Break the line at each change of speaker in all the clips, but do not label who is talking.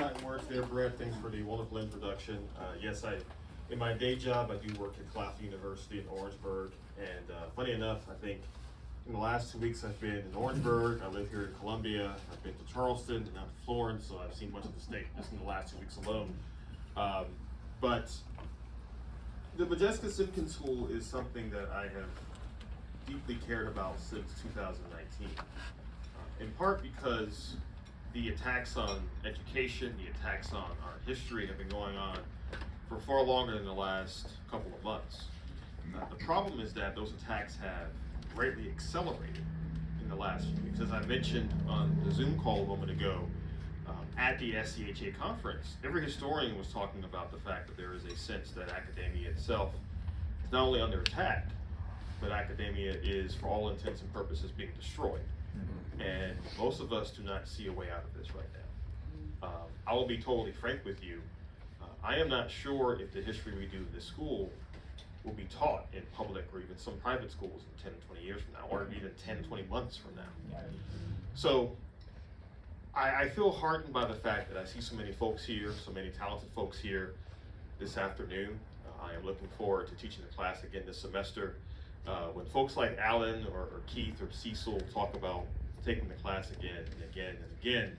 kind words there, Brett. Thanks for the wonderful introduction. Yes, in my day job, I do work at Claflin University in Orangeburg. And funny enough, I think in the last 2 weeks I've been in Orangeburg. I live here in Columbia. I've been to Charleston and now to Florence, so I've seen much of the state just in the last 2 weeks alone. But the Modjeska Simkins School is something that I have deeply cared about since 2019. In part because the attacks on education, the attacks on our history have been going on for far longer than the last couple of months. The problem is that those attacks have greatly accelerated in the last few weeks. As I mentioned on the Zoom call a moment ago, at the SCHA conference, every historian was talking about the fact that there is a sense that academia itself is not only under attack, but academia is, for all intents and purposes, being destroyed. And most of us do not see a way out of this right now. I will be totally frank with you. I am not sure if the history we do in this school will be taught in public or even some private schools in 10 to 20 years from now, or even 10, 20 months from now. So I feel heartened by the fact that I see so many folks here, so many talented folks here this afternoon. I am looking forward to teaching the class again this semester. When folks like Alan or Keith or Cecil talk about taking the class again and again and again,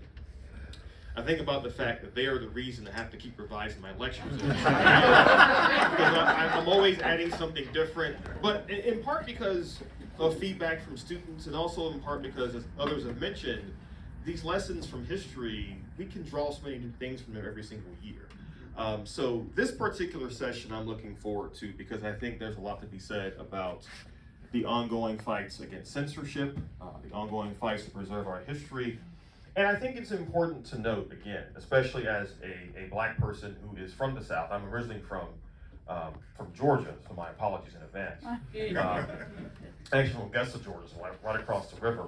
I think about the fact that they are the reason I have to keep revising my lectures. Because I'm always adding something different, but in part because of feedback from students, and also in part because, as others have mentioned, these lessons from history, we can draw so many new things from them every single year. So this particular session I'm looking forward to because I think there's a lot to be said about the ongoing fights against censorship, the ongoing fights to preserve our history. And I think it's important to note, again, especially as a black person who is from the South. I'm originally from Georgia, so my apologies in advance. Actually from Augusta, Georgia, so right across the river.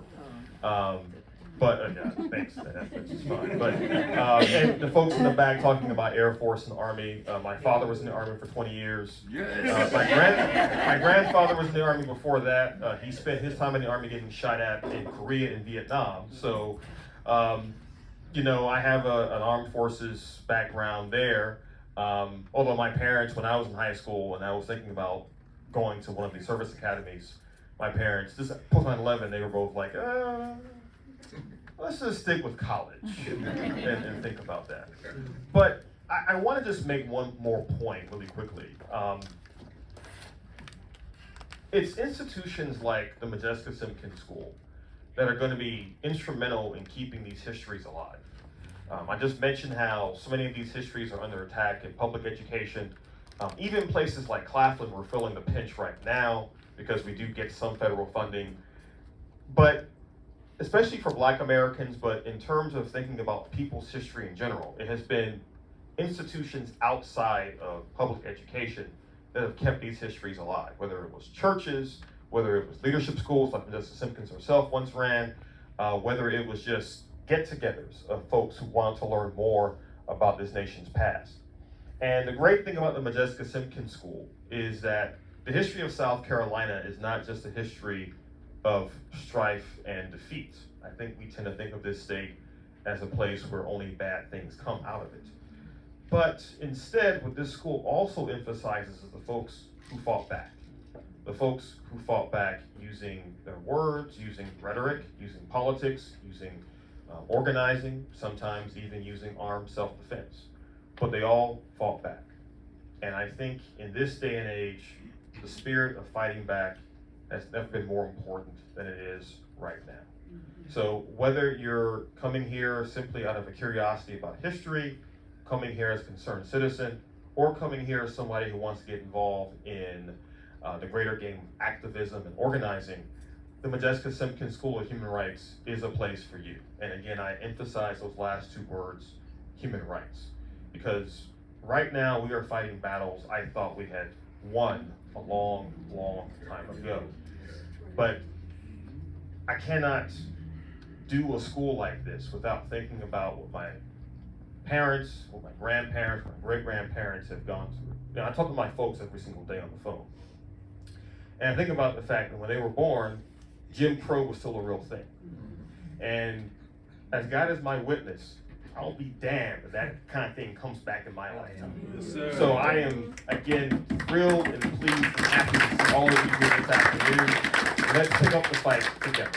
But yeah, thanks. That's just fine. But and the folks in the back talking about Air Force and Army. My father was in the Army for 20 years. My grandfather was in the Army before that. He spent his time in the Army getting shot at in Korea and Vietnam. So, you know, I have an armed forces background there. Although my parents, when I was in high school and I was thinking about going to one of these service academies, my parents, just post 9/11, they were both like, let's just stick with college and think about that. But I want to just make one more point really quickly. It's institutions like the Modjeska Simkins School that are going to be instrumental in keeping these histories alive. I just mentioned how so many of these histories are under attack in public education. Even places like Claflin, we're feeling the pinch right now because we do get some federal funding. But especially for Black Americans, but in terms of thinking about people's history in general, it has been institutions outside of public education that have kept these histories alive, whether it was churches, whether it was leadership schools like Modjeska Simkins herself once ran, whether it was just get-togethers of folks who wanted to learn more about this nation's past. And the great thing about the Modjeska Simkins School is that the history of South Carolina is not just a history of strife and defeat. I think we tend to think of this state as a place where only bad things come out of it. But instead, what this school also emphasizes is the folks who fought back. The folks who fought back using their words, using rhetoric, using politics, using organizing, sometimes even using armed self-defense. But they all fought back. And I think in this day and age, the spirit of fighting back has never been more important than it is right now. So whether you're coming here simply out of a curiosity about history, coming here as a concerned citizen, or coming here as somebody who wants to get involved in the greater game of activism and organizing, the Modjeska Simkins School of Human Rights is a place for you. And again, I emphasize those last two words, human rights, because right now we are fighting battles I thought we had won a long, long time ago. But I cannot do a school like this without thinking about what my parents, what my grandparents, my great-grandparents have gone through. You know, I talk to my folks every single day on the phone. And I think about the fact that when they were born, Jim Crow was still a real thing. And as God is my witness, I'll be damned if that kind of thing comes back in my lifetime.
Yes, sir.
So I am, again, thrilled and pleased and happy to see all of you here this afternoon. Let's pick up the fight together.